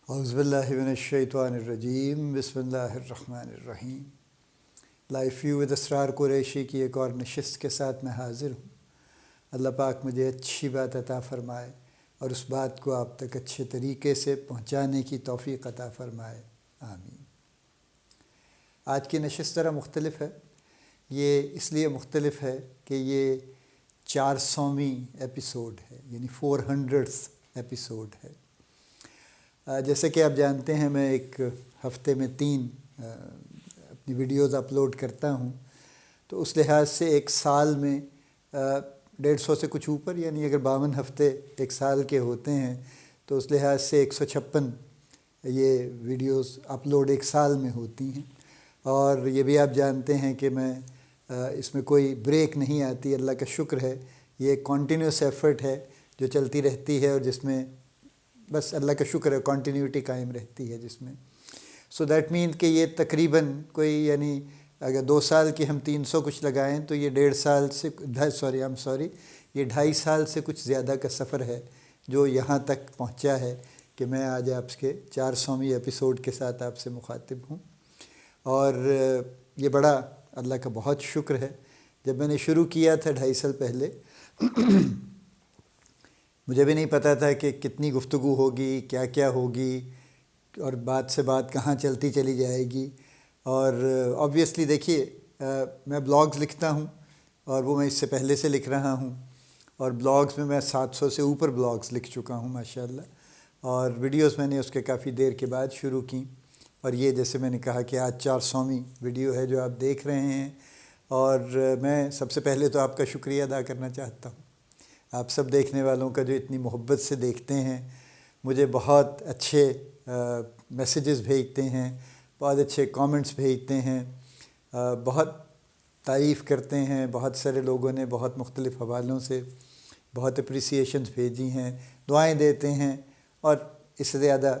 اعوذ باللہ من الشیطان الرجیم بسم اللہ الرحمن الرحیم۔ لائف ویو ود اسرار قریشی کی ایک اور نشست کے ساتھ میں حاضر ہوں۔ اللہ پاک مجھے اچھی بات عطا فرمائے اور اس بات کو آپ تک اچھے طریقے سے پہنچانے کی توفیق عطا فرمائے، آمین۔ آج کی نشست ذرا مختلف ہے۔ یہ اس لیے مختلف ہے کہ یہ 400ویں ایپیسوڈ ہے، یعنی 400th ایپیسوڈ ہے۔ جیسے کہ آپ جانتے ہیں میں ایک ہفتے میں 3 اپنی ویڈیوز اپلوڈ کرتا ہوں، تو اس لحاظ سے ایک سال میں 150 سے کچھ اوپر، یعنی اگر 52 ہفتے ایک سال کے ہوتے ہیں تو اس لحاظ سے 156 یہ ویڈیوز اپلوڈ ایک سال میں ہوتی ہیں۔ اور یہ بھی آپ جانتے ہیں کہ میں اس میں کوئی بریک نہیں آتی، اللہ کا شکر ہے۔ یہ ایک کنٹینیوس ایفرٹ ہے جو چلتی رہتی ہے اور جس میں بس اللہ کا شکر ہے کنٹینیوٹی قائم رہتی ہے جس میں۔ سو دیٹ مین کہ یہ تقریباً کوئی یعنی اگر 2 سال کی ہم 300 کچھ لگائیں تو یہ 1.5 سال سے یہ 2.5 سال سے کچھ زیادہ کا سفر ہے جو یہاں تک پہنچا ہے کہ میں آج آپ کے 400ویں ایپیسوڈ کے ساتھ آپ سے مخاطب ہوں۔ اور یہ بڑا اللہ کا بہت شکر ہے۔ جب میں نے شروع کیا تھا 2.5 سال پہلے مجھے بھی نہیں پتہ تھا کہ کتنی گفتگو ہوگی، کیا کیا ہوگی اور بات سے بات کہاں چلتی چلی جائے گی۔ اور آبویسلی دیکھیے میں بلاگز لکھتا ہوں اور وہ میں اس سے پہلے سے لکھ رہا ہوں، اور بلاگز میں 700 سے اوپر بلاگز لکھ چکا ہوں ماشاءاللہ، اور ویڈیوز میں نے اس کے کافی دیر کے بعد شروع کی۔ اور یہ جیسے میں نے کہا کہ آج 400ویں ویڈیو ہے جو آپ دیکھ رہے ہیں، اور میں سب سے پہلے تو آپ کا شکریہ ادا کرنا چاہتا ہوں۔ آپ سب دیکھنے والوں کا جو اتنی محبت سے دیکھتے ہیں، مجھے بہت اچھے میسیجز بھیجتے ہیں، بہت اچھے کامنٹس بھیجتے ہیں، بہت تعریف کرتے ہیں۔ بہت سارے لوگوں نے بہت مختلف حوالوں سے بہت اپریسیشنز بھیجی ہیں، دعائیں دیتے ہیں، اور اس سے زیادہ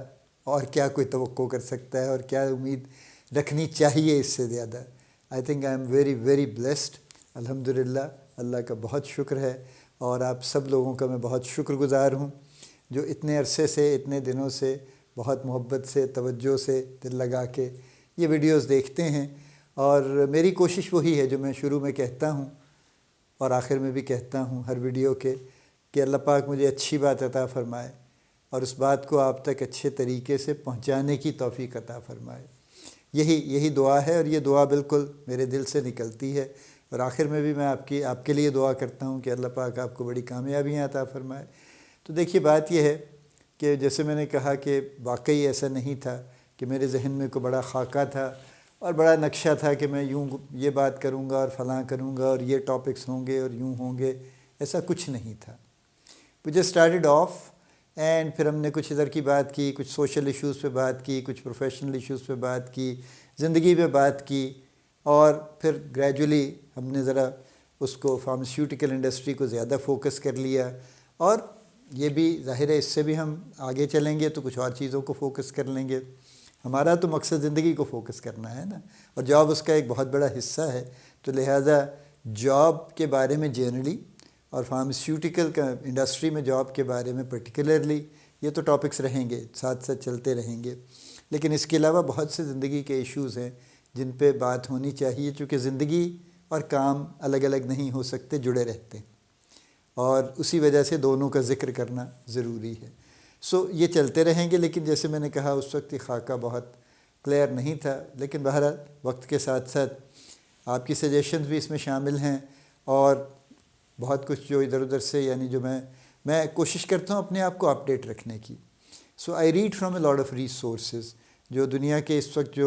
اور کیا کوئی توقع کر سکتا ہے اور کیا امید رکھنی چاہیے اس سے زیادہ۔ I think I am very very blessed, الحمدللہ، اللہ کا بہت شکر ہے۔ اور آپ سب لوگوں کا میں بہت شکر گزار ہوں جو اتنے عرصے سے، اتنے دنوں سے بہت محبت سے، توجہ سے، دل لگا کے یہ ویڈیوز دیکھتے ہیں۔ اور میری کوشش وہی ہے جو میں شروع میں کہتا ہوں اور آخر میں بھی کہتا ہوں ہر ویڈیو کے، کہ اللہ پاک مجھے اچھی بات عطا فرمائے اور اس بات کو آپ تک اچھے طریقے سے پہنچانے کی توفیق عطا فرمائے۔ یہی دعا ہے، اور یہ دعا بالکل میرے دل سے نکلتی ہے۔ اور آخر میں بھی میں آپ کے لیے دعا کرتا ہوں کہ اللہ پاک آپ کو بڑی کامیابیاں عطا فرمائے۔ تو دیکھیے بات یہ ہے کہ جیسے میں نے کہا کہ واقعی ایسا نہیں تھا کہ میرے ذہن میں کوئی بڑا خاکہ تھا اور بڑا نقشہ تھا کہ میں یوں یہ بات کروں گا اور فلاں کروں گا اور یہ ٹاپکس ہوں گے اور یوں ہوں گے، ایسا کچھ نہیں تھا۔ We just started off, and پھر ہم نے کچھ ادھر کی بات کی، کچھ سوشل ایشوز پہ بات کی، کچھ پروفیشنل ایشوز پہ بات کی، زندگی پہ بات کی، اور پھر گریجولی ہم نے ذرا اس کو فارماسیوٹیکل انڈسٹری کو زیادہ فوکس کر لیا، اور یہ بھی ظاہر ہے اس سے بھی ہم آگے چلیں گے تو کچھ اور چیزوں کو فوکس کر لیں گے۔ ہمارا تو مقصد زندگی کو فوکس کرنا ہے نا، اور جاب اس کا ایک بہت بڑا حصہ ہے، تو لہٰذا جاب کے بارے میں جنرلی اور فارماسیوٹیکل کا انڈسٹری میں جاب کے بارے میں پرٹیکولرلی یہ تو ٹاپکس رہیں گے، ساتھ ساتھ چلتے رہیں گے۔ لیکن اس کے علاوہ بہت سے زندگی کے ایشوز ہیں جن پہ بات ہونی چاہیے، چونکہ زندگی اور کام الگ الگ نہیں ہو سکتے، جڑے رہتے ہیں، اور اسی وجہ سے دونوں کا ذکر کرنا ضروری ہے۔ سو یہ چلتے رہیں گے، لیکن جیسے میں نے کہا اس وقت یہ خاکہ بہت کلیئر نہیں تھا، لیکن بہرحال وقت کے ساتھ ساتھ آپ کی سجیشنز بھی اس میں شامل ہیں، اور بہت کچھ جو ادھر ادھر سے یعنی جو میں کوشش کرتا ہوں اپنے آپ کو اپڈیٹ رکھنے کی۔ So I read from a lot of resources, جو دنیا کے اس وقت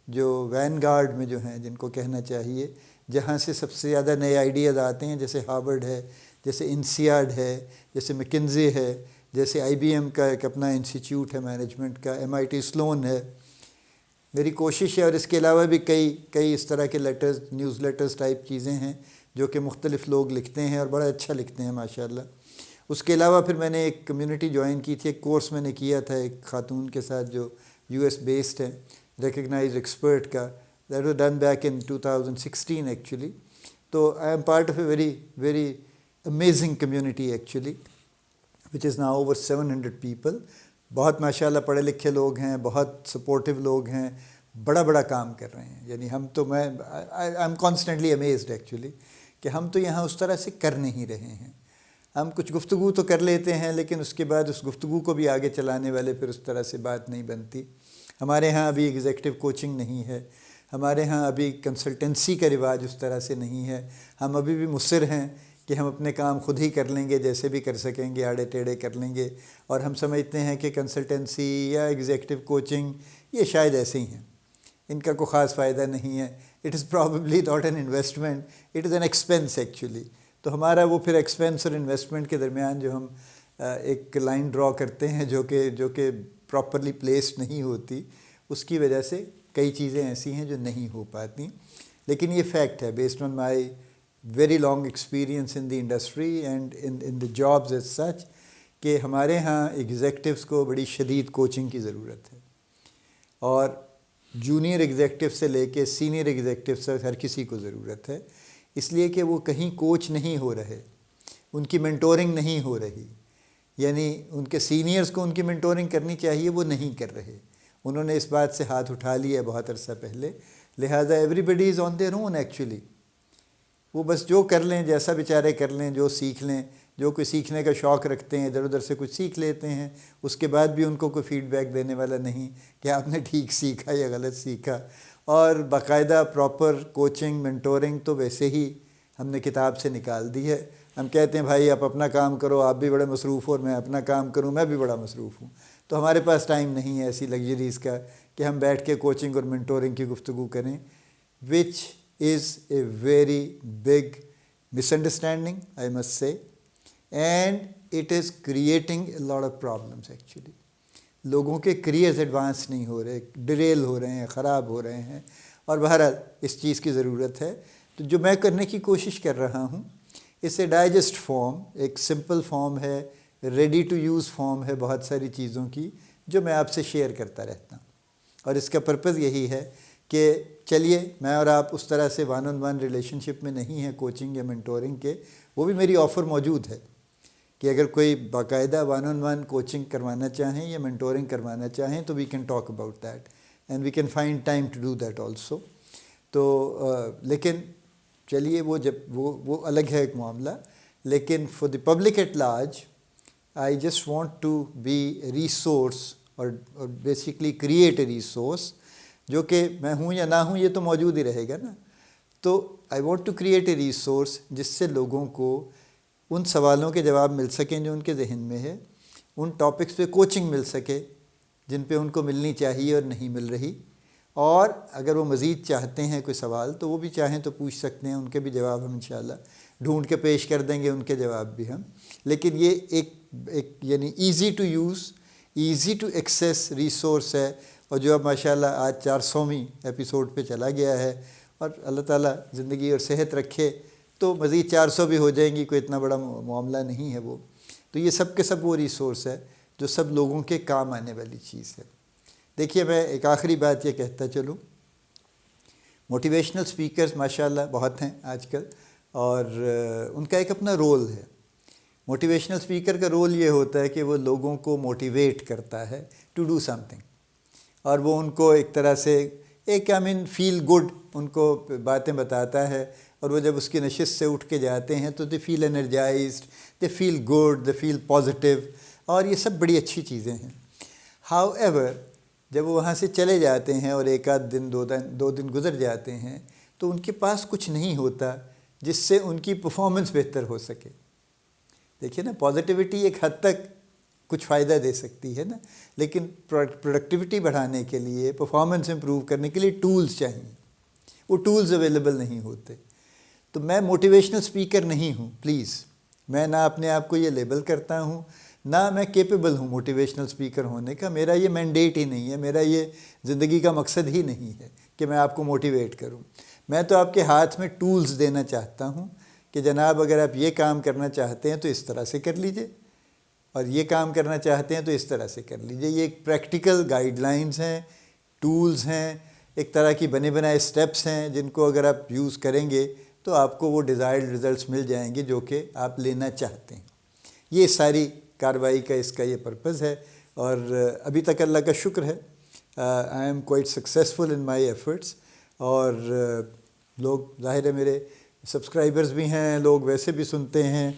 جو وین گارڈ میں جو ہیں، جن کو کہنا چاہیے، جہاں سے سب سے زیادہ نئے آئیڈیاز آتے ہیں، جیسے ہارورڈ ہے، جیسے انسیاڈ ہے، جیسے میکنزی ہے، جیسے آئی بی ایم کا ایک اپنا انسٹیٹیوٹ ہے مینجمنٹ کا، MIT سلون ہے۔ میری کوشش ہے، اور اس کے علاوہ بھی کئی اس طرح کے لیٹرز، نیوز لیٹرز ٹائپ چیزیں ہیں جو کہ مختلف لوگ لکھتے ہیں اور بڑا اچھا لکھتے ہیں ماشاءاللہ۔ اس کے علاوہ پھر میں نے ایک کمیونٹی جوائن کی تھی، ایک کورس میں نے کیا تھا ایک خاتون کے ساتھ جو US بیسڈ ہے، ریکگنائز ایکسپرٹ کا، that was done back in 2016 actually. تو I am part of a very very amazing community actually, which is now over 700 people. بہت ماشاءاللہ پڑھے لکھے لوگ ہیں، بہت سپورٹیو لوگ ہیں، بڑا بڑا کام کر رہے ہیں. یعنی ہم تو میں I am constantly amazed actually کہ ہم تو یہاں اس طرح سے کر نہیں رہے ہیں. ہم کچھ گفتگو تو کر لیتے ہیں لیکن اس کے بعد اس گفتگو کو بھی آگے چلانے والے پھر اس طرح سے بات نہیں بنتی. ہمارے ہاں ابھی ایگزیکٹو کوچنگ نہیں ہے، ہمارے ہاں ابھی کنسلٹنسی کا رواج اس طرح سے نہیں ہے. ہم ابھی بھی مصر ہیں کہ ہم اپنے کام خود ہی کر لیں گے، جیسے بھی کر سکیں گے آڑے ٹیڑھے کر لیں گے. اور ہم سمجھتے ہیں کہ کنسلٹنسی یا ایگزیکٹو کوچنگ یہ شاید ایسے ہی ہیں، ان کا کوئی خاص فائدہ نہیں ہے. It is probably not an investment, it is an expense actually. تو ہمارا وہ پھر ایکسپینس اور انویسٹمنٹ کے درمیان جو ہم ایک لائن ڈرا کرتے ہیں جو کہ پراپرلی پلیسڈ نہیں ہوتی، اس کی وجہ سے کئی چیزیں ایسی ہیں جو نہیں ہو پاتی. لیکن یہ فیکٹ ہے based on my very long experience in the industry and in the jobs as such کہ ہمارے ہاں ایگزیکٹوز کو بڑی شدید کوچنگ کی ضرورت ہے. اور جونیئر ایگزیکٹو سے لے کے سینئر ایگزیکٹو سے ہر کسی کو ضرورت ہے، اس لیے کہ وہ کہیں کوچ نہیں ہو رہے، ان کی مینٹورنگ نہیں ہو رہی. یعنی ان کے سینئرز کو ان کی مینٹورنگ کرنی چاہیے، وہ نہیں کر رہے. انہوں نے اس بات سے ہاتھ اٹھا لیا بہت عرصہ پہلے. لہٰذا everybody is on their own actually. وہ بس جو کر لیں، جیسا بیچارے کر لیں، جو سیکھ لیں، جو کوئی سیکھنے کا شوق رکھتے ہیں ادھر ادھر سے کچھ سیکھ لیتے ہیں. اس کے بعد بھی ان کو کوئی فیڈ بیک دینے والا نہیں کہ آپ نے ٹھیک سیکھا یا غلط سیکھا. اور باقاعدہ پراپر کوچنگ مینٹورنگ تو ویسے ہی ہم نے کتاب سے نکال دی ہے. ہم کہتے ہیں بھائی آپ اپنا کام کرو، آپ بھی بڑے مصروف ہو، اور میں اپنا کام کروں، میں بھی بڑا مصروف ہوں. تو ہمارے پاس ٹائم نہیں ہے ایسی لگژریز کا کہ ہم بیٹھ کے کوچنگ اور مینٹورنگ کی گفتگو کریں، which is a very big misunderstanding I must say, and it is creating a lot of problems actually. لوگوں کے کریئرز ایڈوانس نہیں ہو رہے، ڈریل ہو رہے ہیں، خراب ہو رہے ہیں. اور بہرحال اس چیز کی ضرورت ہے. تو جو میں کرنے کی کوشش کر رہا ہوں، اس اے ڈائجسٹ فارم، ایک سمپل فارم ہے، ریڈی ٹو یوز فارم ہے بہت ساری چیزوں کی جو میں آپ سے شیئر کرتا رہتا ہوں. اور اس کا پرپز یہی ہے کہ چلیے میں اور آپ اس طرح سے ون آن ون ریلیشن شپ میں نہیں ہیں کوچنگ یا مینٹورنگ کے. وہ بھی میری آفر موجود ہے کہ اگر کوئی باقاعدہ ون آن ون کوچنگ کروانا چاہیں یا مینٹورنگ کروانا چاہیں تو we can talk about that and we can find time to do that also. تو لیکن چلیے وہ جب وہ الگ ہے ایک معاملہ. لیکن for the public at large I just want to be a resource اور بیسیکلی کریٹ اے ریسورس، جو کہ میں ہوں یا نہ ہوں یہ تو موجود ہی رہے گا نا. تو I want to create a resource جس سے لوگوں کو ان سوالوں کے جواب مل سکیں جو ان کے ذہن میں ہے، ان ٹاپکس پہ کوچنگ مل سکے جن پہ ان کو ملنی چاہیے اور نہیں مل رہی. اور اگر وہ مزید چاہتے ہیں کوئی سوال تو وہ بھی چاہیں تو پوچھ سکتے ہیں، ان کے بھی جواب ہم انشاءاللہ ڈھونڈ کے پیش کر دیں گے، ان کے جواب بھی ہم. لیکن یہ ایک یعنی easy to use, easy to access resource ہے، اور جو اب ماشاءاللہ آج 400ویں ایپیسوڈ پہ چلا گیا ہے. اور اللہ تعالیٰ زندگی اور صحت رکھے تو مزید 400 بھی ہو جائیں گی، کوئی اتنا بڑا معاملہ نہیں ہے وہ. تو یہ سب کے سب وہ ریسورس ہے جو سب لوگوں کے کام آنے والی چیز ہے. دیکھیے میں ایک آخری بات یہ کہتا چلوں، موٹیویشنل سپیکرز ماشاءاللہ بہت ہیں آج کل، اور ان کا ایک اپنا رول ہے. موٹیویشنل سپیکر کا رول یہ ہوتا ہے کہ وہ لوگوں کو موٹیویٹ کرتا ہے ٹو ڈو سم تھنگ، اور وہ ان کو ایک طرح سے ایک فیل گڈ ان کو باتیں بتاتا ہے. اور وہ جب اس کی نشست سے اٹھ کے جاتے ہیں تو دے فیل انرجائزڈ، دے فیل گڈ، دے فیل پازیٹیو، اور یہ سب بڑی اچھی چیزیں ہیں. ہاؤ ایور جب وہ وہاں سے چلے جاتے ہیں اور ایک آدھ دن دو دن گزر جاتے ہیں تو ان کے پاس کچھ نہیں ہوتا جس سے ان کی پرفارمنس بہتر ہو سکے. دیکھیے نا، پازیٹیوٹی ایک حد تک کچھ فائدہ دے سکتی ہے نا، لیکن پروڈکٹیوٹی بڑھانے کے لیے، پرفارمنس امپروو کرنے کے لیے ٹولز چاہیے. وہ ٹولز اویلیبل نہیں ہوتے. تو میں موٹیویشنل سپیکر نہیں ہوں، پلیز. میں نہ اپنے آپ کو یہ لیبل کرتا ہوں، نہ میں کیپیبل ہوں موٹیویشنل سپیکر ہونے کا. میرا یہ مینڈیٹ ہی نہیں ہے، میرا یہ زندگی کا مقصد ہی نہیں ہے کہ میں آپ کو موٹیویٹ کروں. میں تو آپ کے ہاتھ میں ٹولز دینا چاہتا ہوں کہ جناب اگر آپ یہ کام کرنا چاہتے ہیں تو اس طرح سے کر لیجئے، اور یہ کام کرنا چاہتے ہیں تو اس طرح سے کر لیجئے. یہ ایک پریکٹیکل گائیڈ لائنز ہیں، ٹولز ہیں، ایک طرح کی بنے بنائے سٹیپس ہیں جن کو اگر آپ یوز کریں گے تو آپ کو وہ ڈیزائرڈ ریزلٹس مل جائیں گے جو کہ آپ لینا چاہتے ہیں. یہ ساری کارروائی کا اس کا یہ پرپز ہے. اور ابھی تک اللہ کا شکر ہے I am quite successful in my efforts. اور لوگ ظاہر ہے میرے سبسکرائبرز بھی ہیں، لوگ ویسے بھی سنتے ہیں،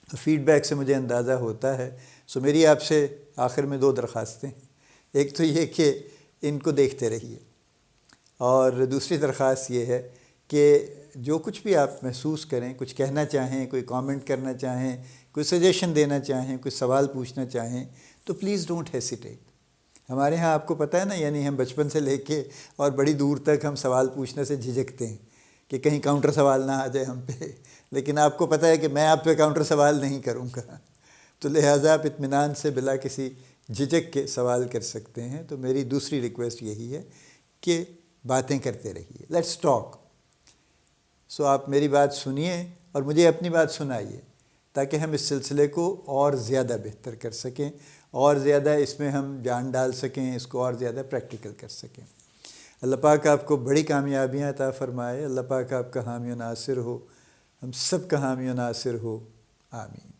فیڈ بیک سے مجھے اندازہ ہوتا ہے. سو میری آپ سے آخر میں 2 درخواستیں ہیں. ایک تو یہ کہ ان کو دیکھتے رہیے، اور دوسری درخواست یہ ہے کہ جو کچھ بھی آپ محسوس کریں، کچھ کہنا چاہیں، کوئی کامنٹ کرنا چاہیں، کوئی سجیشن دینا چاہیں، کوئی سوال پوچھنا چاہیں، تو پلیز ڈونٹ ہیسیٹیٹ. ہمارے ہاں آپ کو پتہ ہے نا، یعنی ہم بچپن سے لے کے اور بڑی دور تک ہم سوال پوچھنے سے جھجکتے ہیں کہ کہیں کاؤنٹر سوال نہ آ جائے ہم پہ. لیکن آپ کو پتہ ہے کہ میں آپ پہ کاؤنٹر سوال نہیں کروں گا، تو لہٰذا آپ اطمینان سے بلا کسی جھجک کے سوال کر سکتے ہیں. تو میری دوسری ریکویسٹ یہی ہے کہ باتیں کرتے رہیے، لیٹس ٹاک. سو آپ میری بات سنیے اور مجھے اپنی بات سنائیے، تاکہ ہم اس سلسلے کو اور زیادہ بہتر کر سکیں، اور زیادہ اس میں ہم جان ڈال سکیں، اس کو اور زیادہ پریکٹیکل کر سکیں. اللہ پاک آپ کو بڑی کامیابیاں عطا فرمائے. اللہ پاک آپ کا حامی و ناصر ہو، ہم سب کا حامی و ناصر ہو. آمین.